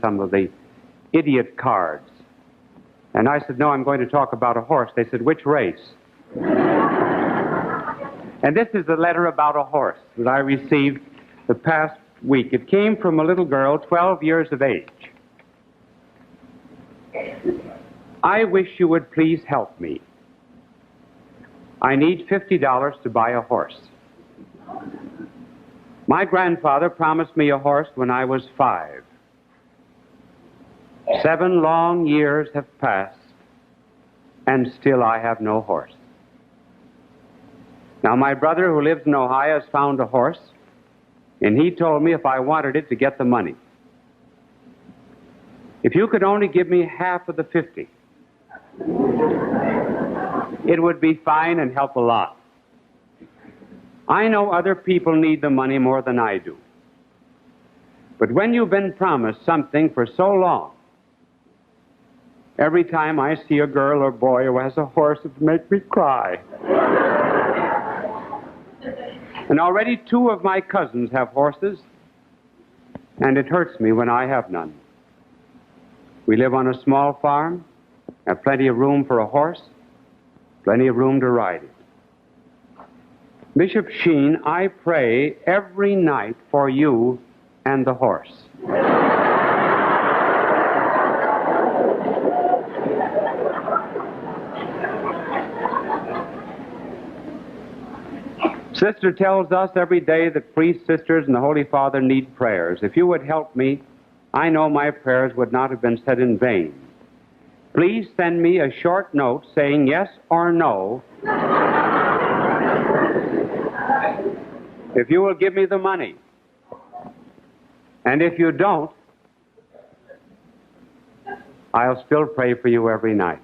some of the idiot cards. And I said, no, I'm going to talk about a horse. They said, which race? And this is a letter about a horse that I received the past week. It came from a little girl, 12 years of age. I wish you would please help me. I need $50 to buy a horse. My grandfather promised me a horse when I was 5. 7 long years have passed, and still I have no horse. Now, my brother who lives in Ohio has found a horse, and he told me if I wanted it to get the money. If you could only give me half of the 50, it would be fine and help a lot. I know other people need the money more than I do. But when you've been promised something for so long, every time I see a girl or boy who has a horse, it makes me cry. And already 2 of my cousins have horses, and it hurts me when I have none. We live on a small farm, have plenty of room for a horse, plenty of room to ride it. Bishop Sheen, I pray every night for you and the horse. Sister tells us every day that priests, sisters, and the Holy Father need prayers. If you would help me, I know my prayers would not have been said in vain. Please send me a short note saying yes or no if you will give me the money. And if you don't, I'll still pray for you every night.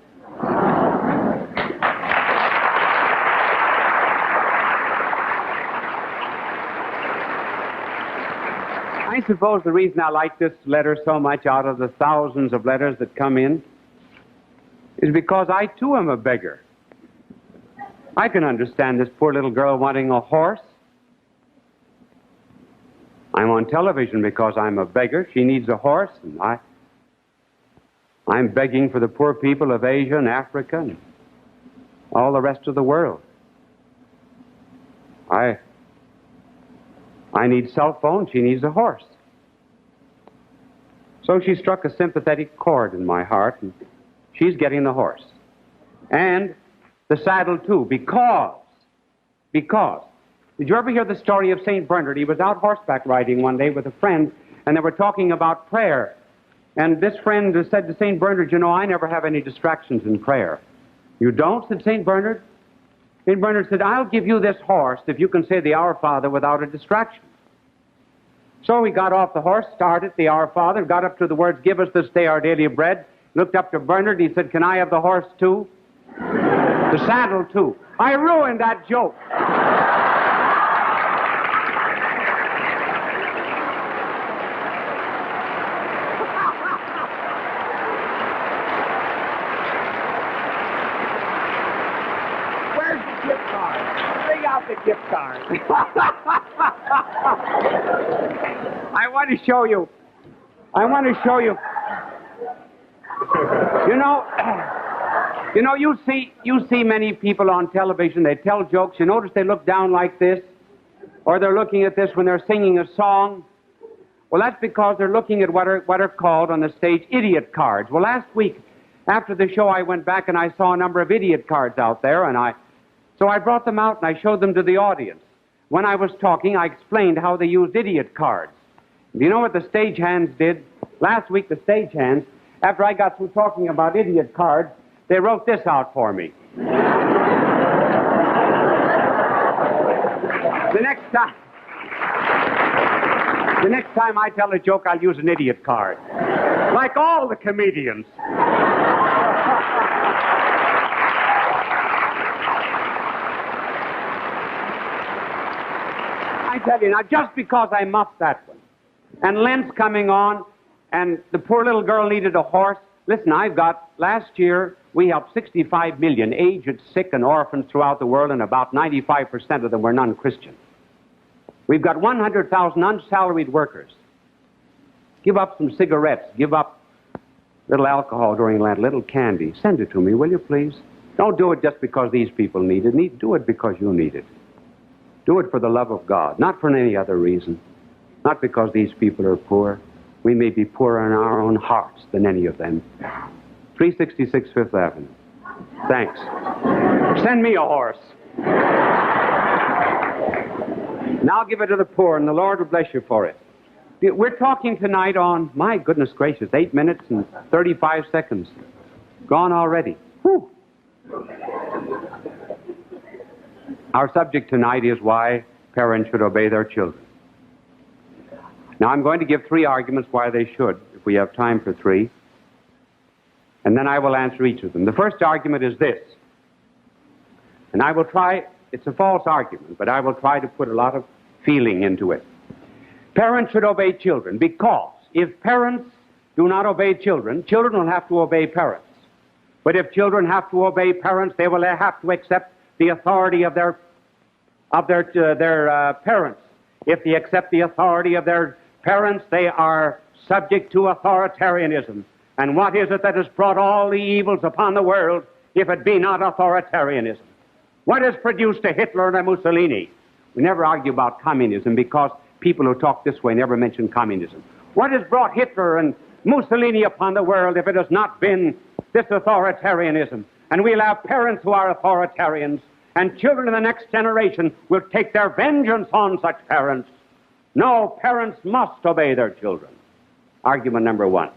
I suppose the reason I like this letter so much out of the thousands of letters that come in is because I too am a beggar. I can understand this poor little girl wanting a horse. I'm on television because I'm a beggar. She needs a horse, and I'm begging for the poor people of Asia and Africa and all the rest of the world. I need cell phone. She needs a horse. So she struck a sympathetic chord in my heart, and she's getting the horse. And the saddle, too, because. Did you ever hear the story of St. Bernard? He was out horseback riding one day with a friend, and they were talking about prayer. And this friend said to St. Bernard, you know, I never have any distractions in prayer. You don't? Said St. Bernard. St. Bernard said, I'll give you this horse if you can say the Our Father without a distraction. So he got off the horse, started the Our Father, got up to the words, give us this day our daily bread, looked up to Bernard, and he said, can I have the horse too? The saddle too. I ruined that joke. Where's the gift card? Bring out the gift card. I want to show you. You know, you see many people on television, they tell jokes. You notice they look down like this, or they're looking at this when they're singing a song. Well, that's because they're looking at what are called on the stage idiot cards. Well, last week, after the show, I went back and I saw a number of idiot cards out there, so I brought them out and I showed them to the audience. When I was talking, I explained how they used idiot cards. Do you know what the stagehands did? Last week, the stagehands, after I got through talking about idiot cards, they wrote this out for me. The next time I tell a joke, I'll use an idiot card. Like all the comedians. I tell you, now, just because I muffed that one, and Lent's coming on, and the poor little girl needed a horse. Listen, last year, we helped 65 million aged, sick, and orphans throughout the world, and about 95% of them were non-Christian. We've got 100,000 unsalaried workers. Give up some cigarettes. Give up little alcohol during Lent, little candy. Send it to me, will you, please? Don't do it just because these people need it. Do it because you need it. Do it for the love of God, not for any other reason. Not because these people are poor. We may be poorer in our own hearts than any of them. 366 Fifth Avenue. Thanks. Send me a horse. Now give it to the poor, and the Lord will bless you for it. We're talking tonight on, my goodness gracious, 8 minutes and 35 seconds. Gone already. Whew. Our subject tonight is why parents should obey their children. Now, I'm going to give 3 arguments why they should, if we have time for 3. And then I will answer each of them. The first argument is this. And I will try, it's a false argument, but I will try to put a lot of feeling into it. Parents should obey children because if parents do not obey children, children will have to obey parents. But if children have to obey parents, they will have to accept the authority of their parents. If they accept the authority of their parents, they are subject to authoritarianism. And what is it that has brought all the evils upon the world if it be not authoritarianism? What has produced a Hitler and a Mussolini? We never argue about communism because people who talk this way never mention communism. What has brought Hitler and Mussolini upon the world if it has not been this authoritarianism? And we'll have parents who are authoritarians, and children in the next generation will take their vengeance on such parents. No, parents must obey their children. Argument number 1.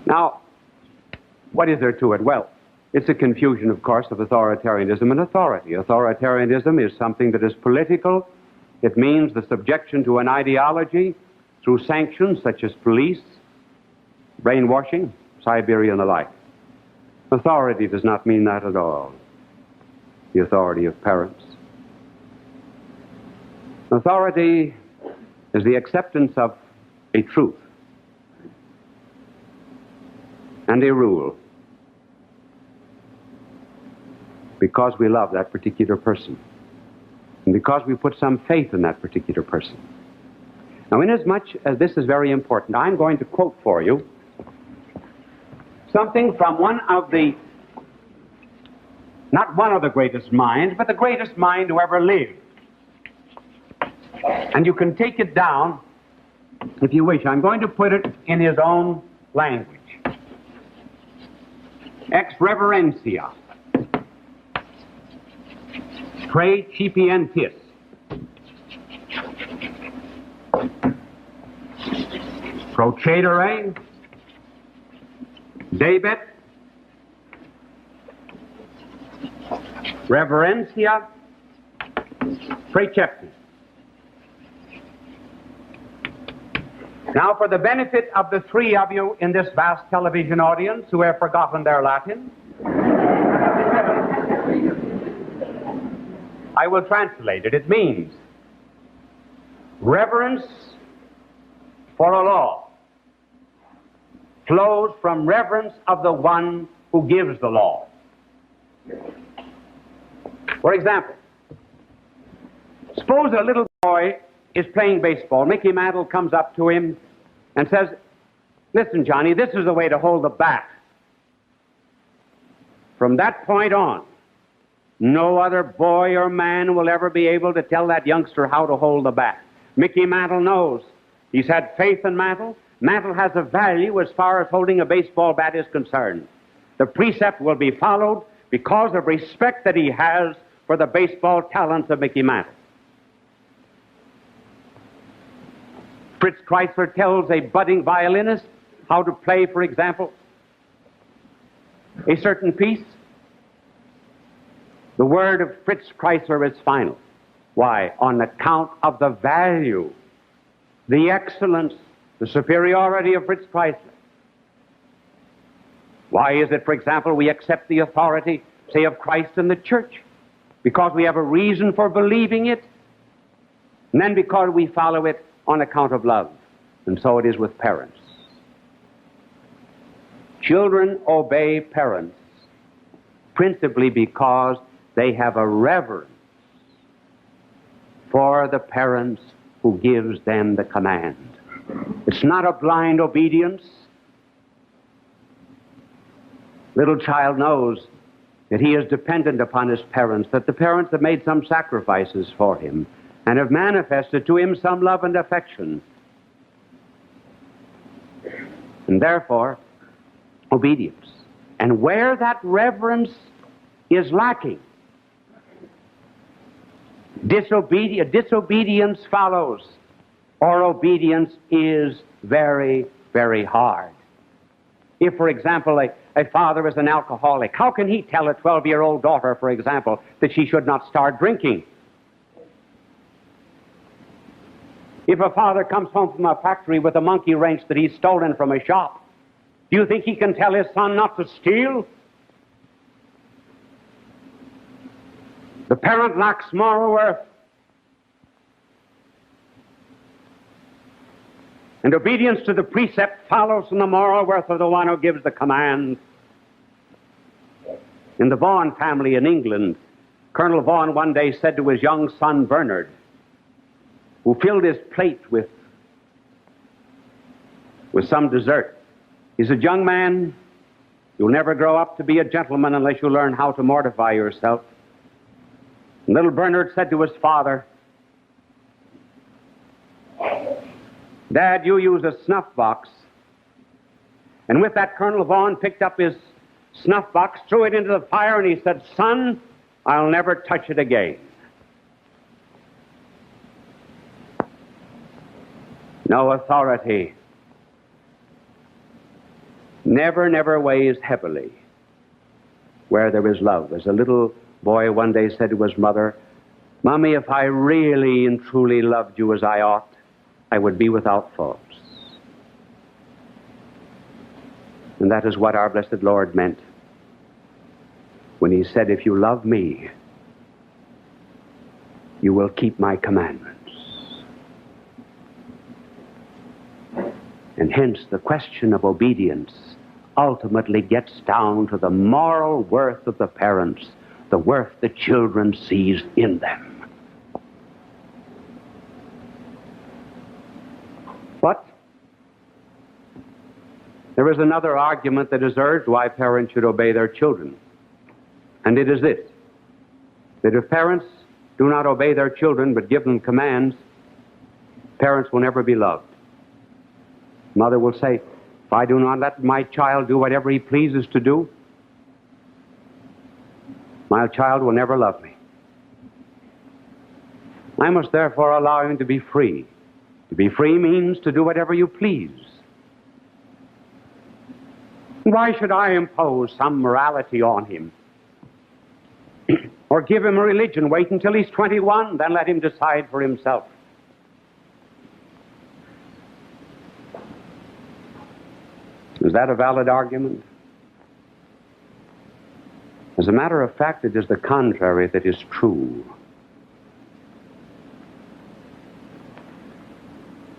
Now, what is there to it? Well, it's a confusion, of course, of authoritarianism and authority. Authoritarianism is something that is political. It means the subjection to an ideology through sanctions such as police, brainwashing, Siberia, and the like. Authority does not mean that at all. The authority of parents. Authority is the acceptance of a truth and a rule because we love that particular person and because we put some faith in that particular person. Now, inasmuch as this is very important, I'm going to quote for you something from not one of the greatest minds, but the greatest mind who ever lived. And you can take it down if you wish. I'm going to put it in his own language. Ex reverentia. Praecipientis. Procedere. Debet. Reverentia. Preceptus. Now, for the benefit of the 3 of you in this vast television audience who have forgotten their Latin, I will translate it. It means reverence for a law flows from reverence of the one who gives the law. For example, suppose a little boy is playing baseball. Mickey Mantle comes up to him and says, "Listen, Johnny, this is the way to hold the bat." From that point on, no other boy or man will ever be able to tell that youngster how to hold the bat. Mickey Mantle knows. He's had faith in Mantle. Mantle has a value as far as holding a baseball bat is concerned. The precept will be followed because of respect that he has for the baseball talents of Mickey Mantle. Fritz Kreisler tells a budding violinist how to play, for example, a certain piece. The word of Fritz Kreisler is final. Why? On account of the value, the excellence, the superiority of Fritz Kreisler. Why is it, for example, we accept the authority, say, of Christ in the church? Because we have a reason for believing it, and then because we follow it on account of love. And so it is with parents. Children obey parents principally because they have a reverence for the parents who gives them the command. It's not a blind obedience. Little child knows that he is dependent upon his parents, that the parents have made some sacrifices for him and have manifested to him some love and affection. And therefore, obedience. And where that reverence is lacking, disobedience follows, or obedience is very, very hard. If, for example, a father is an alcoholic, how can he tell a 12-year-old daughter, for example, that she should not start drinking? If a father comes home from a factory with a monkey wrench that he's stolen from a shop, do you think he can tell his son not to steal? The parent lacks moral worth. And obedience to the precept follows from the moral worth of the one who gives the command. In the Vaughan family in England, Colonel Vaughan one day said to his young son Bernard, who filled his plate with some dessert, he said, "Young man, you'll never grow up to be a gentleman unless you learn how to mortify yourself." And little Bernard said to his father, "Dad, you use a snuff box." And with that, Colonel Vaughan picked up his snuff box, threw it into the fire, and he said, "Son, I'll never touch it again." No authority never weighs heavily where there is love. As a little boy one day said to his mother, "Mommy, if I really and truly loved you as I ought, I would be without faults." And that is what our blessed Lord meant when he said, "If you love me, you will keep my commandments." And hence the question of obedience ultimately gets down to the moral worth of the parents, the worth the children sees in them. But there is another argument that is urged why parents should obey their children. And it is this, that if parents do not obey their children but give them commands, parents will never be loved. Mother will say, "If I do not let my child do whatever he pleases to do, my child will never love me. I must therefore allow him to be free." To be free means to do whatever you please. Why should I impose some morality on him? Or give him a religion? Wait until he's 21, then let him decide for himself. Is that a valid argument? As a matter of fact, it is the contrary that is true.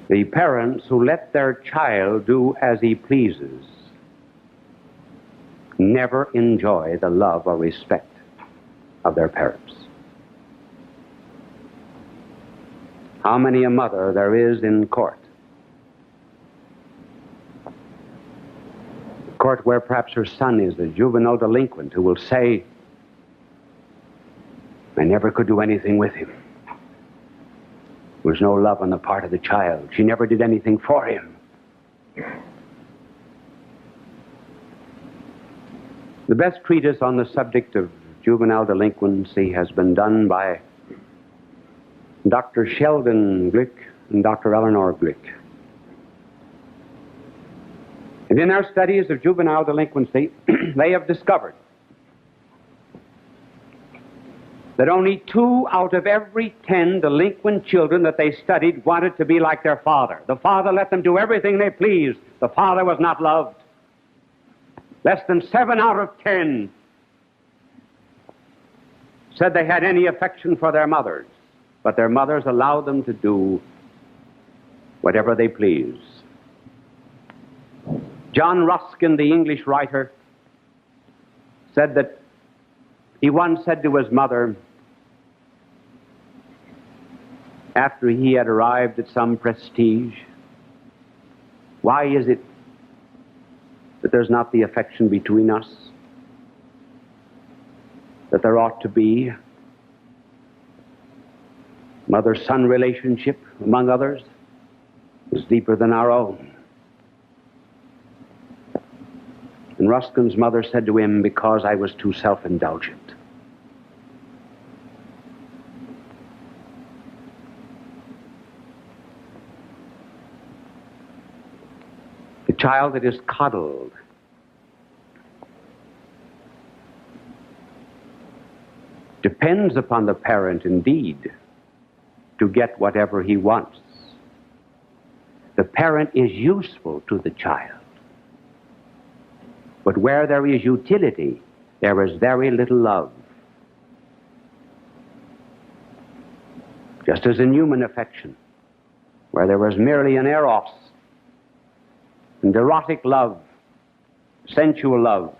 The parents who let their child do as he pleases never enjoy the love or respect of their parents. How many a mother there is in court where perhaps her son is a juvenile delinquent, who will say, "I never could do anything with him. There was no love on the part of the child. She never did anything for him." The best treatise on the subject of juvenile delinquency has been done by Dr. Sheldon Glick and Dr. Eleanor Glick. And in their studies of juvenile delinquency, they have discovered that only 2 out of every 10 delinquent children that they studied wanted to be like their father. The father let them do everything they pleased. The father was not loved. Less than 7 out of 10 said they had any affection for their mothers, but their mothers allowed them to do whatever they pleased. John Ruskin, the English writer, said that he once said to his mother, after he had arrived at some prestige, Why is it that there's not the affection between us that there ought to be? Mother-son relationship, among others, is deeper than our own. And Ruskin's mother said to him, because I was too self-indulgent. The child that is coddled depends upon the parent indeed to get whatever he wants. The parent is useful to the child. But where there is utility, there is very little love. Just as in human affection, where there is merely an eros, and erotic love, sensual love,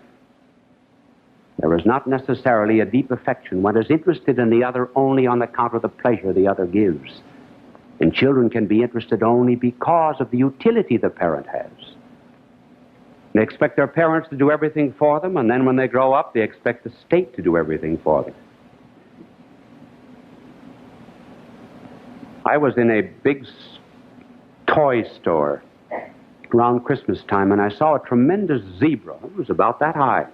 there is not necessarily a deep affection. One is interested in the other only on account of the pleasure the other gives. And children can be interested only because of the utility the parent has. They expect their parents to do everything for them, and then when they grow up, they expect the state to do everything for them. I was in a big toy store around Christmas time, and I saw a tremendous zebra. It was about that high.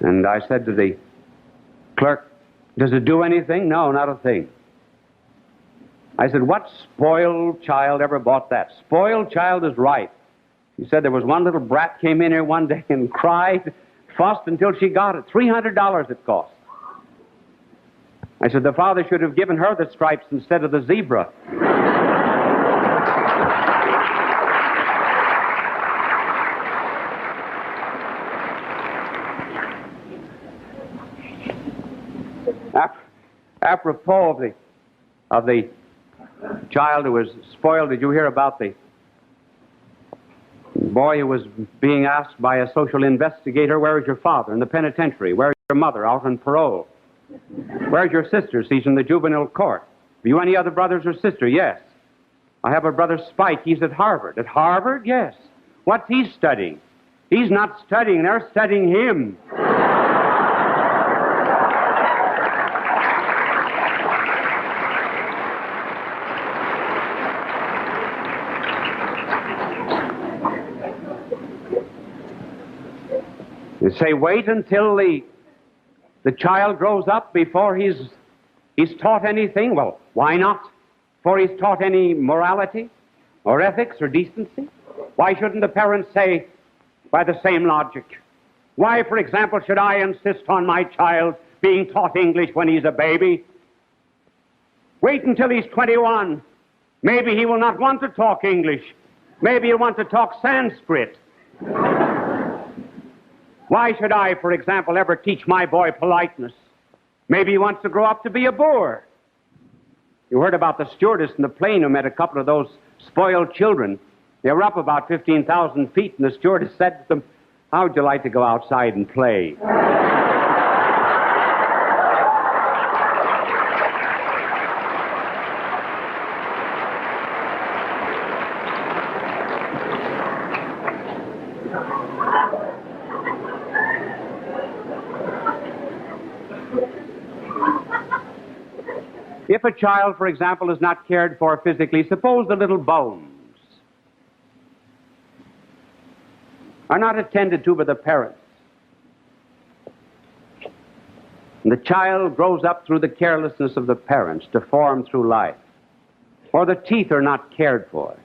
And I said to the clerk, does it do anything? No, not a thing. I said, what spoiled child ever bought that? Spoiled child is right. He said there was one little brat came in here one day and cried, fussed until she got it. $300 it cost. I said, the father should have given her the stripes instead of the zebra. Apropos of the child who was spoiled, did you hear about the boy who was being asked by a social investigator, where is your father? In the penitentiary. Where is your mother? Out on parole. Where's your sister? She's in the juvenile court. Have you any other brothers or sister? Yes. I have a brother Spike. He's at Harvard. At Harvard? Yes. What's he studying? He's not studying. They're studying him. You say, wait until the child grows up before he's taught anything? Well, why not? Before he's taught any morality or ethics or decency? Why shouldn't the parents say, by the same logic, why, for example, should I insist on my child being taught English when he's a baby? Wait until he's 21. Maybe he will not want to talk English. Maybe he'll want to talk Sanskrit. Why should I, for example, ever teach my boy politeness? Maybe he wants to grow up to be a boor. You heard about the stewardess in the plane who met a couple of those spoiled children. They were up about 15,000 feet, and the stewardess said to them, how would you like to go outside and play? If a child, for example, is not cared for physically, suppose the little bones are not attended to by the parents, and the child grows up through the carelessness of the parents, deformed through life, or the teeth are not cared for,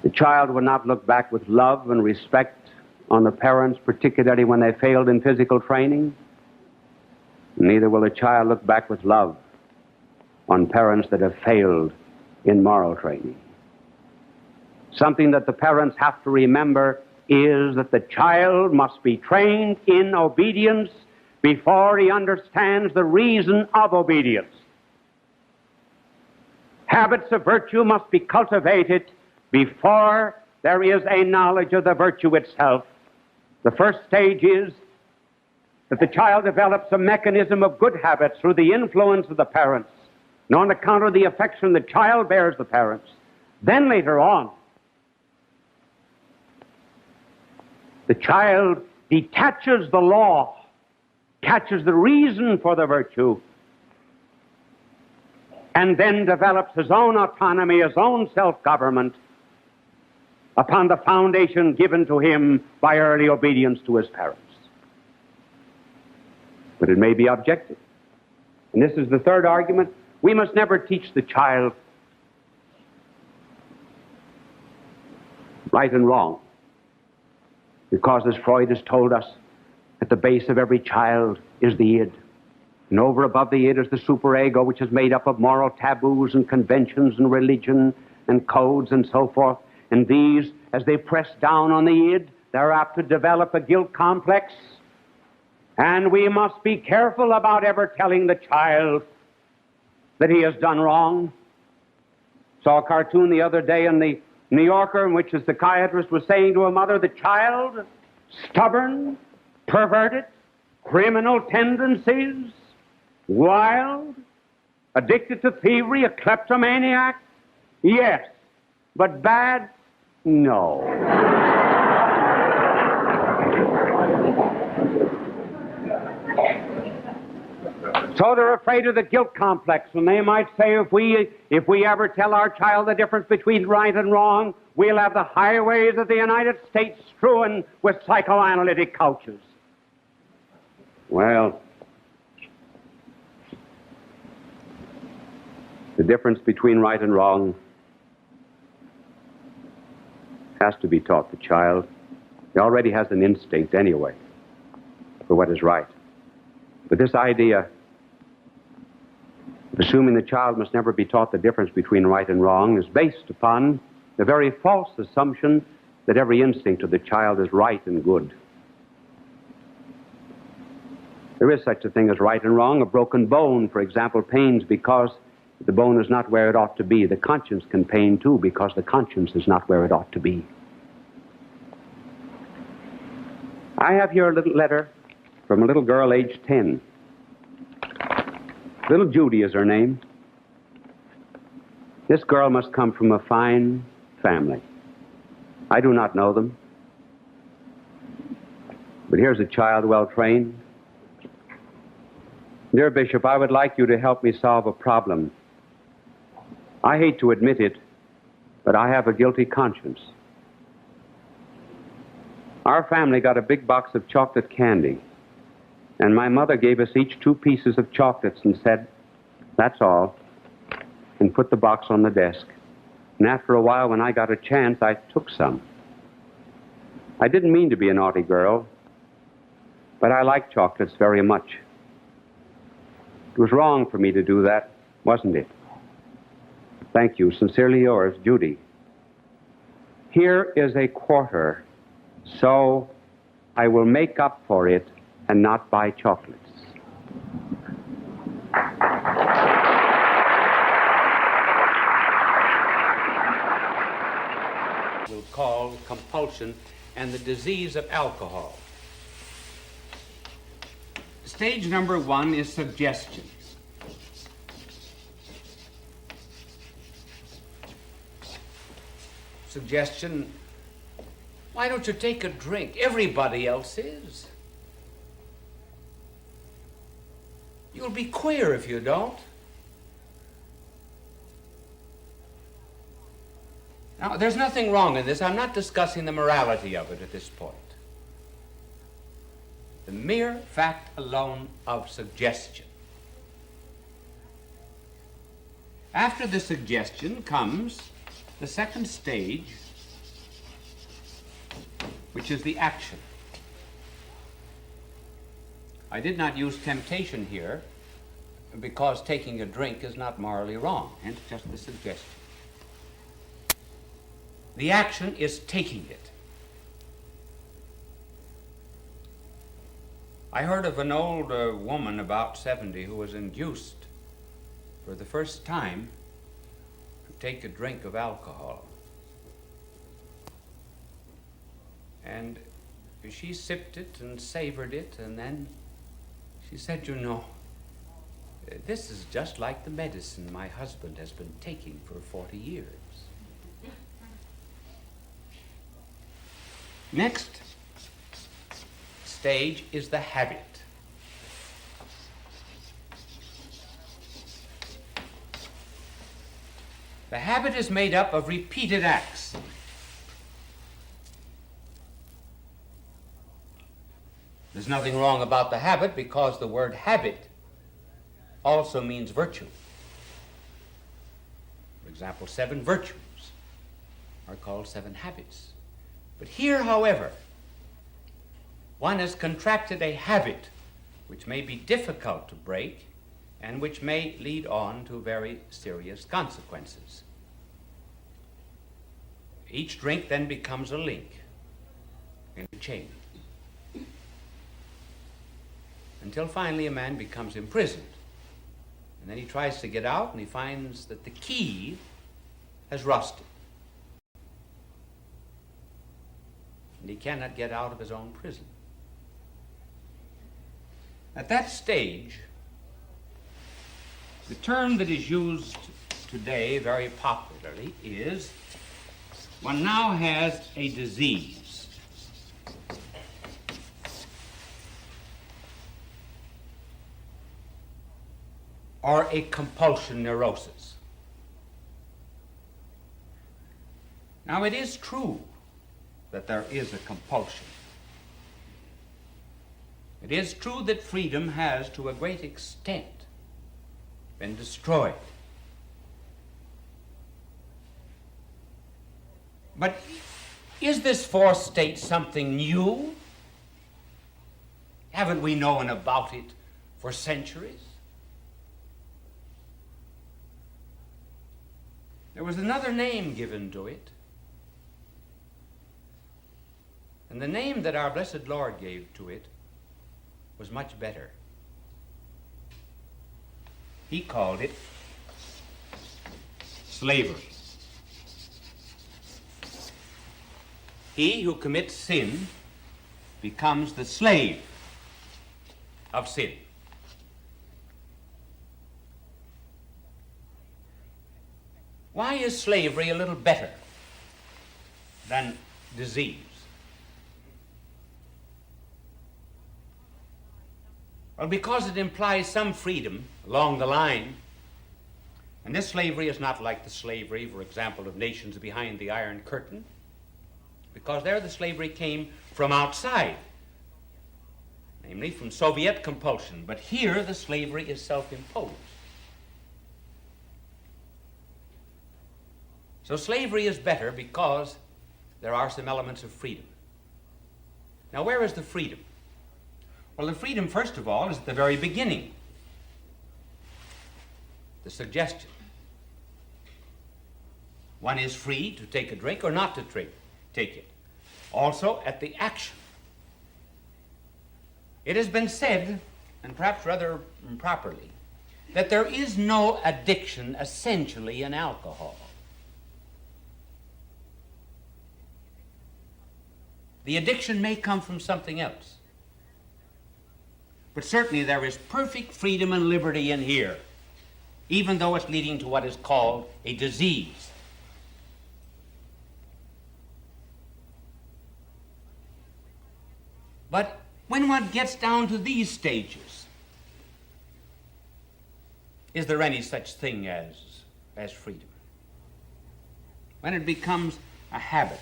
the child will not look back with love and respect on the parents, particularly when they failed in physical training. Neither will a child look back with love on parents that have failed in moral training. Something that the parents have to remember is that the child must be trained in obedience before he understands the reason of obedience. Habits of virtue must be cultivated before there is a knowledge of the virtue itself. The first stage is that the child develops a mechanism of good habits through the influence of the parents. and on account of the affection the child bears the parents. Then later on, the child detaches the law, catches the reason for the virtue, and then develops his own autonomy, his own self-government upon the foundation given to him by early obedience to his parents. But it may be objected. And this is the third argument. We must never teach the child right and wrong, because, as Freud has told us, at the base of every child is the id. And over above the id is the superego, which is made up of moral taboos and conventions and religion and codes and so forth. And these, as they press down on the id, they're apt to develop a guilt complex. And we must be careful about ever telling the child that he has done wrong. Saw a cartoon the other day in the New Yorker in which a psychiatrist was saying to a mother, the child, stubborn, perverted, criminal tendencies, wild, addicted to thievery, a kleptomaniac? Yes. But bad? No. So they're afraid of the guilt complex, and they might say if we ever tell our child the difference between right and wrong, we'll have the highways of the United States strewn with psychoanalytic couches. Well, the difference between right and wrong has to be taught the child. He already has an instinct anyway for what is right. But this idea of assuming the child must never be taught the difference between right and wrong is based upon the very false assumption that every instinct of the child is right and good. There is such a thing as right and wrong. A broken bone, for example, pains because the bone is not where it ought to be. The conscience can pain too because the conscience is not where it ought to be. I have here a little letter from a little girl aged 10. Little Judy is her name. This girl must come from a fine family. I do not know them. But here's a child well trained. Dear Bishop, I would like you to help me solve a problem. I hate to admit it, but I have a guilty conscience. Our family got a big box of chocolate candy, and my mother gave us each 2 pieces of chocolates and said, "That's all," and put the box on the desk. And after a while, when I got a chance, I took some. I didn't mean to be a naughty girl, but I like chocolates very much. It was wrong for me to do that, wasn't it? Thank you. Sincerely yours, Judy. Here is a quarter, so I will make up for it and not buy chocolates. We'll call compulsion and the disease of alcohol. Stage number 1 is suggestion. Suggestion, why don't you take a drink? Everybody else is. You'll be queer if you don't. Now, there's nothing wrong in this. I'm not discussing the morality of it at this point. The mere fact alone of suggestion. After the suggestion comes the second stage, which is the action. I did not use temptation here because taking a drink is not morally wrong, hence just the suggestion. The action is taking it. I heard of an old woman about 70 who was induced for the first time to take a drink of alcohol. And she sipped it and savored it, and then she said, you know, This is just like the medicine my husband has been taking for 40 years. Next stage is the habit. The habit is made up of repeated acts. There's nothing wrong about the habit because the word habit also means virtue. For example, 7 virtues are called 7 habits. But here, however, one has contracted a habit which may be difficult to break and which may lead on to very serious consequences. Each drink then becomes a link in a chain, until finally a man becomes imprisoned. And then he tries to get out and he finds that the key has rusted. And he cannot get out of his own prison. At that stage, the term that is used today very popularly is one now has a disease. Or a compulsion neurosis. Now, it is true that there is a compulsion. It is true that freedom has, to a great extent, been destroyed. But is this fourth state something new? Haven't we known about it for centuries? There was another name given to it. And the name that our blessed Lord gave to it was much better. He called it slavery. He who commits sin becomes the slave of sin. Why is slavery a little better than disease? Well, because it implies some freedom along the line. And this slavery is not like the slavery, for example, of nations behind the Iron Curtain, because there the slavery came from outside, namely from Soviet compulsion. But here the slavery is self-imposed. So slavery is better because there are some elements of freedom. Now, where is the freedom? Well, the freedom, first of all, is at the very beginning. The suggestion. One is free to take a drink or not to take it. Also, at the action. It has been said, and perhaps rather improperly, that there is no addiction essentially in alcohol. The addiction may come from something else. But certainly there is perfect freedom and liberty in here, even though it's leading to what is called a disease. But when one gets down to these stages, is there any such thing as freedom? When it becomes a habit.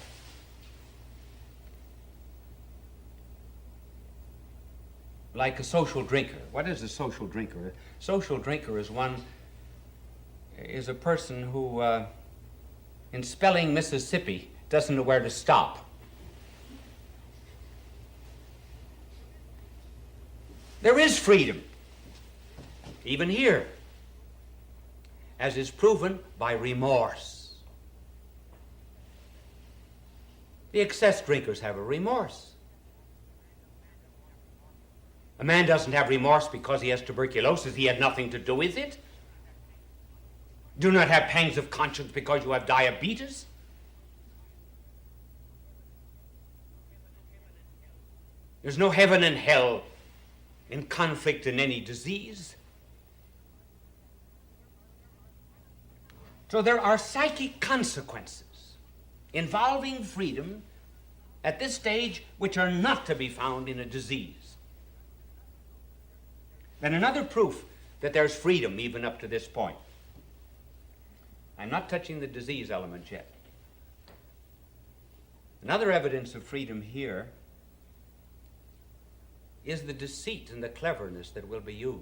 Like a social drinker. What is a social drinker? A social drinker is a person who, in spelling Mississippi, doesn't know where to stop. There is freedom, even here, as is proven by remorse. The excess drinkers have a remorse. A man doesn't have remorse because he has tuberculosis. He had nothing to do with it. Do not have pangs of conscience because you have diabetes. There's no heaven and hell in conflict in any disease. So there are psychic consequences involving freedom at this stage which are not to be found in a disease. And another proof that there's freedom even up to this point. I'm not touching the disease element yet. Another evidence of freedom here is the deceit and the cleverness that will be used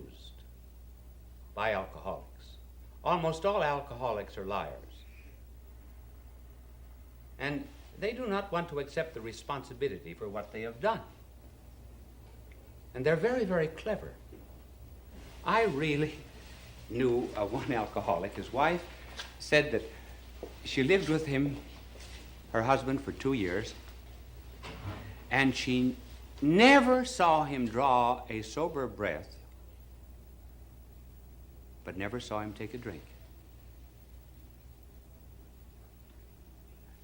by alcoholics. Almost all alcoholics are liars. And they do not want to accept the responsibility for what they have done. And they're very, very clever. I really knew one alcoholic. His wife said that she lived with him, her husband, for 2 years, and she never saw him draw a sober breath, but never saw him take a drink.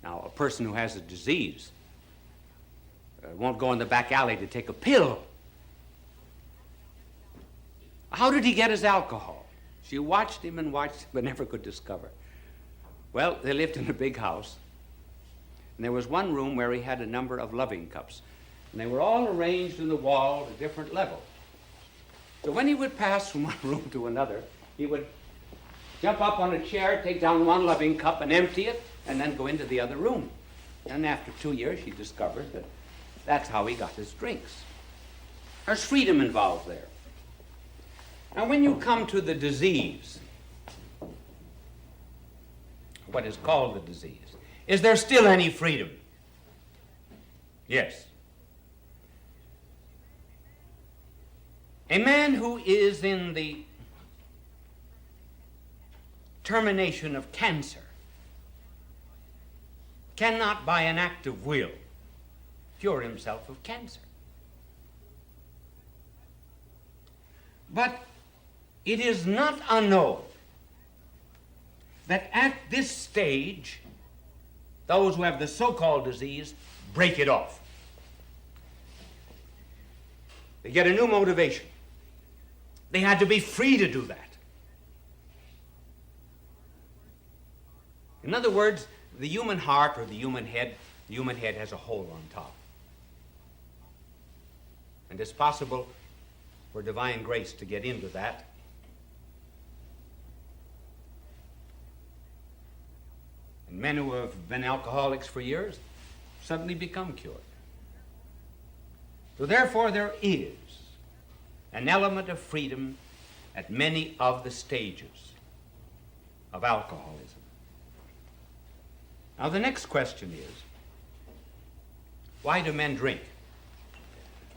Now, a person who has a disease won't go in the back alley to take a pill. How did he get his alcohol? She watched him and watched him, but never could discover. Well, they lived in a big house, and there was one room where he had a number of loving cups, and they were all arranged in the wall at a different level. So when he would pass from one room to another, he would jump up on a chair, take down one loving cup and empty it, and then go into the other room. And after 2 years, she discovered that that's how he got his drinks. There's freedom involved there. Now, when you come to the disease, what is called the disease, is there still any freedom? Yes. A man who is in the termination of cancer cannot, by an act of will, cure himself of cancer. But it is not unknown that at this stage, those who have the so-called disease break it off. They get a new motivation. They had to be free to do that. In other words, the human heart or the human head has a hole on top. And it's possible for divine grace to get into that. And men who have been alcoholics for years suddenly become cured. So therefore there is an element of freedom at many of the stages of alcoholism. Now the next question is, why do men drink?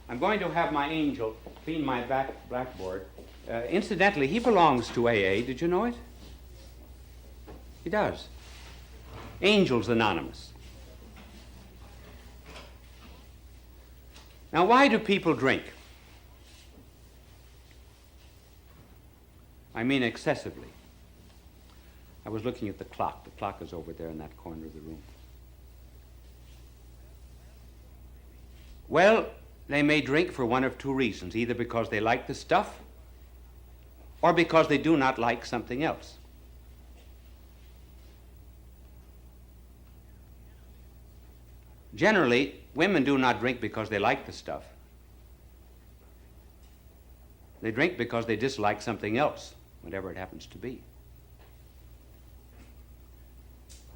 I'm going to have my angel clean my blackboard. Incidentally, he belongs to AA. Did you know it? He does. Angels Anonymous. Now, why do people drink? I mean excessively. I was looking at the clock. The clock is over there in that corner of the room. Well, they may drink for one of two reasons, either because they like the stuff or because they do not like something else. Generally, women do not drink because they like the stuff. They drink because they dislike something else, whatever it happens to be.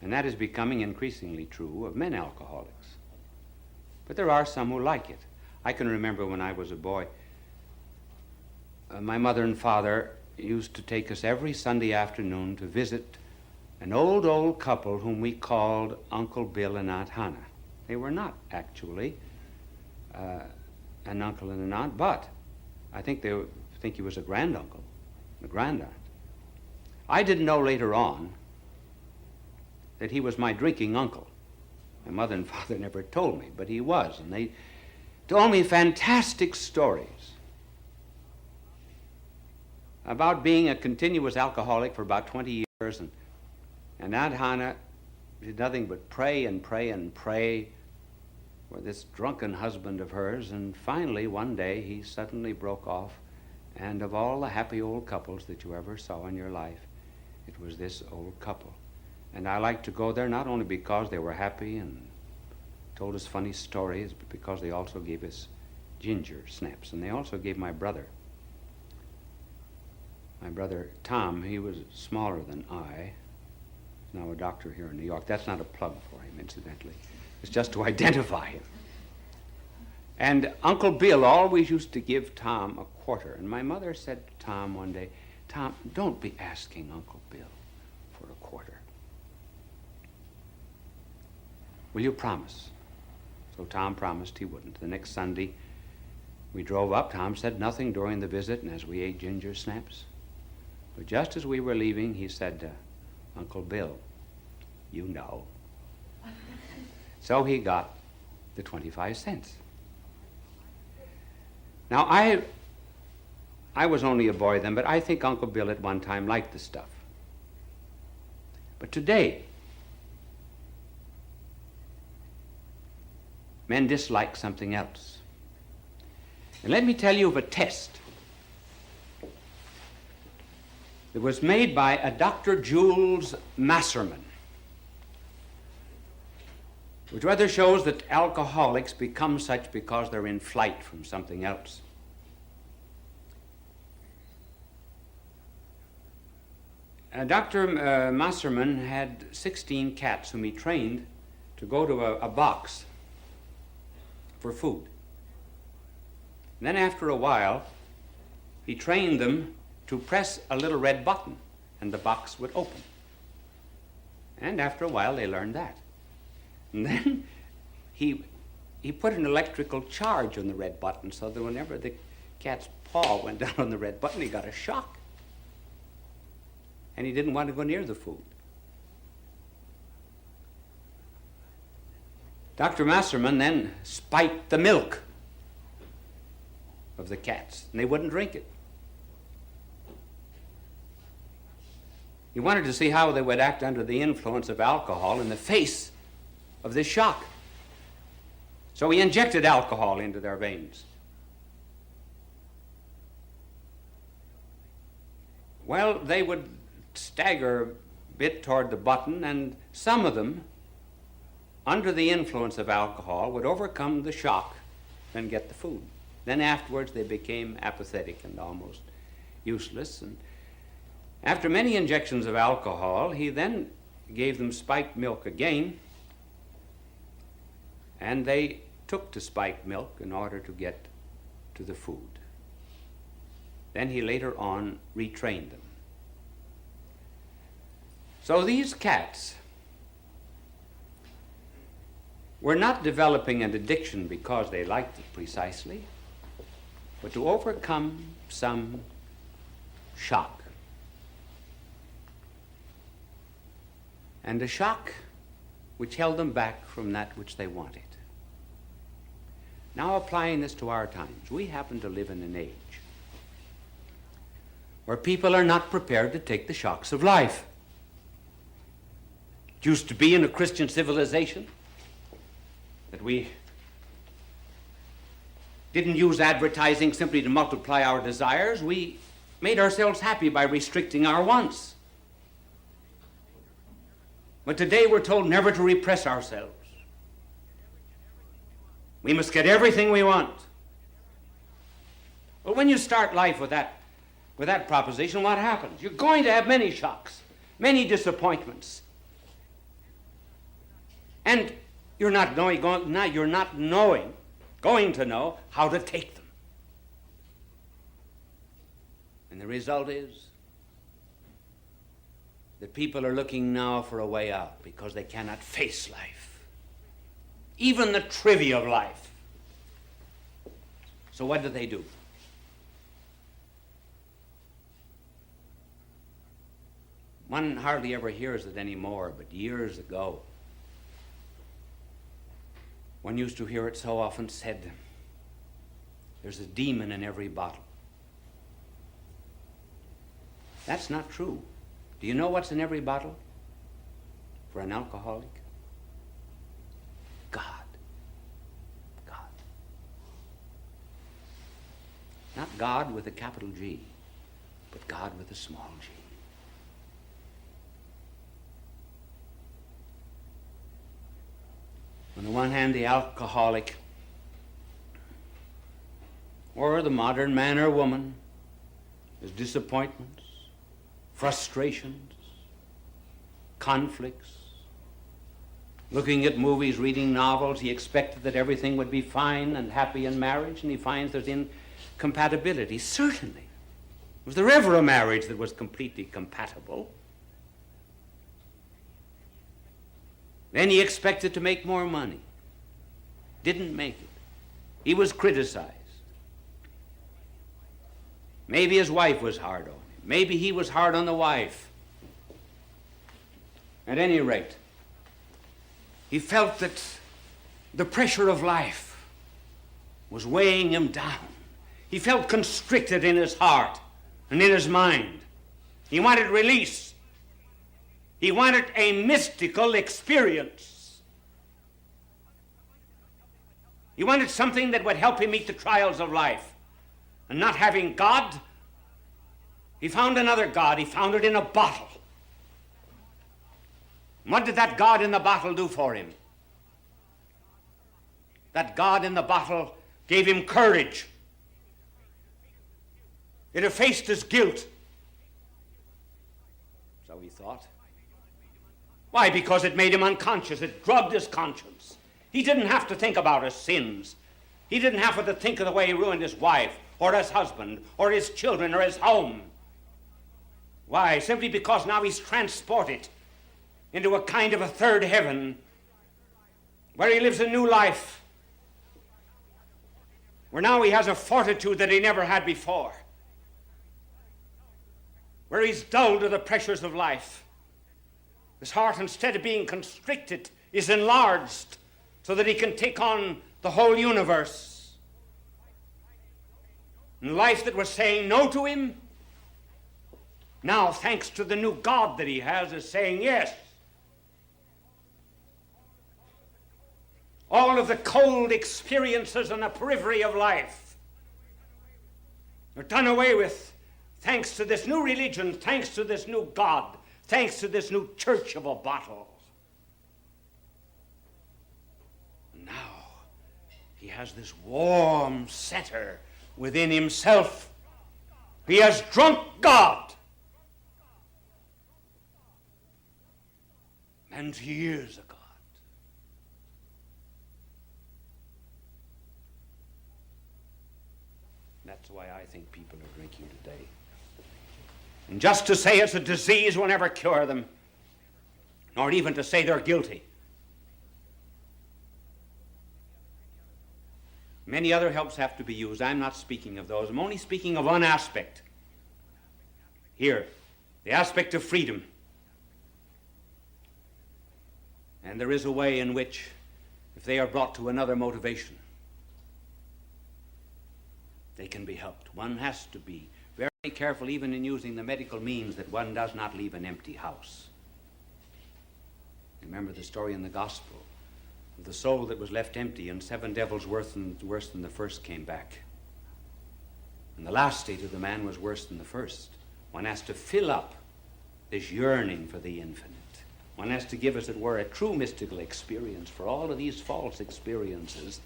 And that is becoming increasingly true of men alcoholics. But there are some who like it. I can remember when I was a boy, my mother and father used to take us every Sunday afternoon to visit an old couple whom we called Uncle Bill and Aunt Hannah. They were not actually an uncle and an aunt, but I think they think he was a granduncle, a grandaunt. I didn't know later on that he was my drinking uncle. My mother and father never told me, but he was, and they told me fantastic stories about being a continuous alcoholic for about 20 years, and Aunt Hannah did nothing but pray and pray and pray for this drunken husband of hers, and finally one day he suddenly broke off, and of all the happy old couples that you ever saw in your life, It was this old couple. And I liked to go there not only because they were happy and told us funny stories, but because they also gave us ginger snaps. And they also gave my brother Tom, he was smaller than I, now a doctor here in New York. That's not a plug for him, incidentally. It's just to identify him. And Uncle Bill always used to give Tom a quarter. And my mother said to Tom one day, "Tom, don't be asking Uncle Bill for a quarter. Will you promise?" So Tom promised he wouldn't. The next Sunday, we drove up. Tom said nothing during the visit, and as we ate ginger snaps. But just as we were leaving, he said, "Uncle Bill, you know." So he got the 25 cents. Now, I was only a boy then, but I think Uncle Bill at one time liked the stuff. But today, men dislike something else. And let me tell you of a test that was made by a Dr. Jules Masserman, which rather shows that alcoholics become such because they're in flight from something else. Dr. Masserman had 16 cats whom he trained to go to a box for food. And then after a while, he trained them to press a little red button, and the box would open. And after a while, they learned that. And then he put an electrical charge on the red button so that whenever the cat's paw went down on the red button, he got a shock. And he didn't want to go near the food. Dr. Masserman then spiked the milk of the cats, and they wouldn't drink it. He wanted to see how they would act under the influence of alcohol in the face of this shock. So he injected alcohol into their veins. Well, they would stagger a bit toward the button, and some of them, under the influence of alcohol, would overcome the shock and get the food. Then afterwards they became apathetic and almost useless. And after many injections of alcohol, he then gave them spiked milk again, and they took to spiked milk in order to get to the food. Then he later on retrained them. So these cats were not developing an addiction because they liked it precisely, but to overcome some shock. And a shock which held them back from that which they wanted. Now applying this to our times, we happen to live in an age where people are not prepared to take the shocks of life. It used to be in a Christian civilization that we didn't use advertising simply to multiply our desires. We made ourselves happy by restricting our wants. But today we're told never to repress ourselves. We must get everything we want. Well, when you start life with that proposition, what happens? You're going to have many shocks, many disappointments. And you're not going to know how to take them. And the result is that people are looking now for a way out because they cannot face life, even the trivia of life. So what do? One hardly ever hears it anymore, but years ago, one used to hear it so often said, "There's a demon in every bottle." That's not true. Do you know what's in every bottle for an alcoholic? God. God. Not God with a capital G, but God with a small g. On the one hand, the alcoholic, or the modern man or woman, his disappointments, frustrations, conflicts. Looking at movies, reading novels, he expected that everything would be fine and happy in marriage, and he finds there's incompatibility. Certainly. Was there ever a marriage that was completely compatible? Then he expected to make more money. Didn't make it. He was criticized. Maybe his wife was hard on him. Maybe he was hard on the wife. At any rate, he felt that the pressure of life was weighing him down. He felt constricted in his heart and in his mind. He wanted release. He wanted a mystical experience. He wanted something that would help him meet the trials of life. And not having God, he found another God. He found it in a bottle. What did that God in the bottle do for him? That God in the bottle gave him courage. It effaced his guilt. So he thought. Why? Because it made him unconscious. It drugged his conscience. He didn't have to think about his sins. He didn't have to think of the way he ruined his wife, or his husband, or his children, or his home. Why? Simply because now he's transported into a kind of a third heaven where he lives a new life, where now he has a fortitude that he never had before, where he's dulled to the pressures of life. His heart, instead of being constricted, is enlarged so that he can take on the whole universe. And life that was saying no to him, now, thanks to the new God that he has, is saying yes. All of the cold experiences on the periphery of life are done away with thanks to this new religion, thanks to this new God, thanks to this new church of a bottle. Now, he has this warm center within himself. He has drunk God. And he is a God. That's why I think people are drinking today. And just to say it's a disease will never cure them, nor even to say they're guilty. Many other helps have to be used. I'm not speaking of those. I'm only speaking of one aspect here, the aspect of freedom. And there is a way in which, if they are brought to another motivation, they can be helped. One has to be very careful, even in using the medical means, that one does not leave an empty house. Remember the story in the gospel of the soul that was left empty, and 7 devils worse than the first came back. And the last state of the man was worse than the first. One has to fill up this yearning for the infinite. One has to give, as it were, a true mystical experience for all of these false experiences.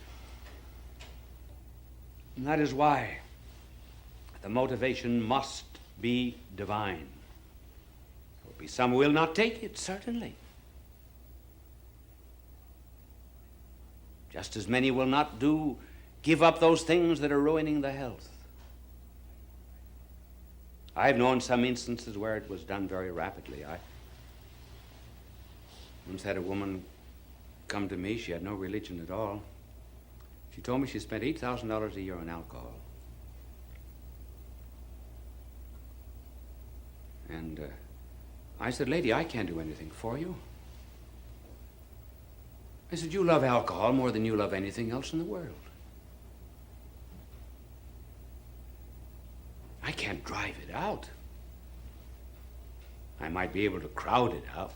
And that is why the motivation must be divine. There will be some who will not take it, certainly. Just as many will not give up those things that are ruining the health. I've known some instances where it was done very rapidly. I once had a woman come to me. She had no religion at all. She told me she spent $8,000 a year on alcohol. And I said, "Lady, I can't do anything for you." I said, "You love alcohol more than you love anything else in the world. I can't drive it out. I might be able to crowd it out.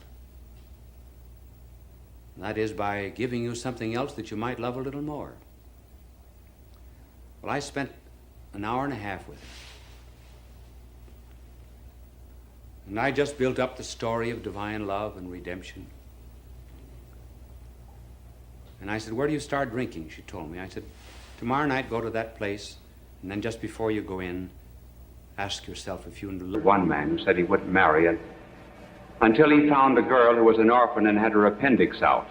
And that is by giving you something else that you might love a little more." Well, I spent an hour and a half with her. And I just built up the story of divine love and redemption. And I said, where do you start drinking? She told me. I said, tomorrow night go to that place, and then just before you go in, ask yourself if you... One man who said he wouldn't marry it until he found a girl who was an orphan and had her appendix out.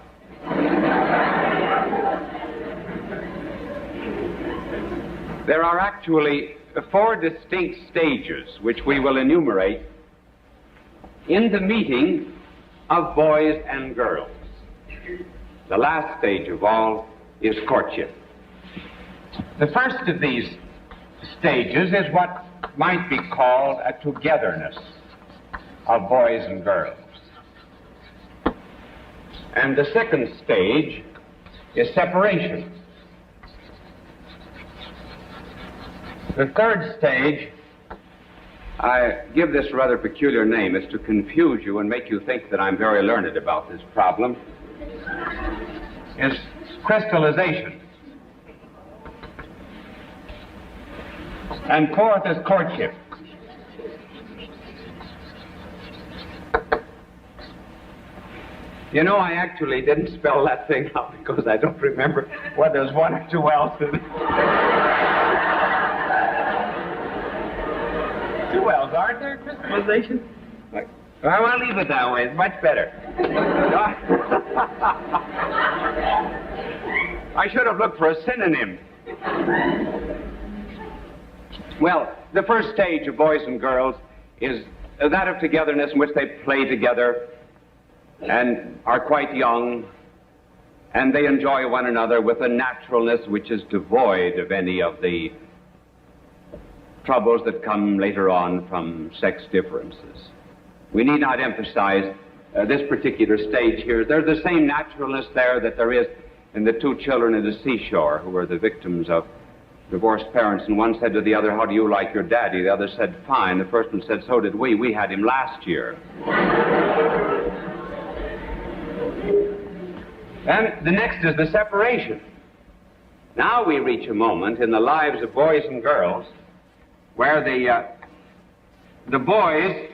There are actually 4 distinct stages which we will enumerate in the meeting of boys and girls. The last stage of all is courtship. The first of these stages is what might be called a togetherness of boys and girls. And the second stage is separation. The third stage, I give this rather peculiar name, is to confuse you and make you think that I'm very learned about this problem, is crystallization. And fourth is courtship. You know, I actually didn't spell that thing out because I don't remember whether there's 1 or 2 L's in it. 2 L's, aren't there? Crystallization? Well, I'll leave it that way. It's much better. I should have looked for a synonym. Well, the first stage of boys and girls is that of togetherness in which they play together and are quite young, and they enjoy one another with a naturalness which is devoid of any of the troubles that come later on from sex differences. We need not emphasize this particular stage here. There's the same naturalness there that there is in the 2 children at the seashore who were the victims of divorced parents, and one said to the other, how do you like your daddy? The other said, fine. The first one said, so did we. We had him last year. And the next is the separation. Now we reach a moment in the lives of boys and girls where the boys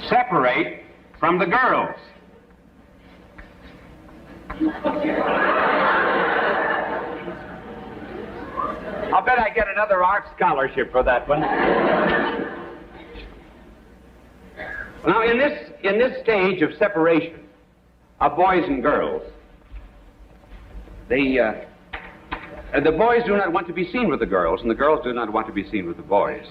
separate from the girls. I'll bet I get another art scholarship for that one. Now, in this stage of separation of boys and girls, the boys do not want to be seen with the girls, and the girls do not want to be seen with the boys.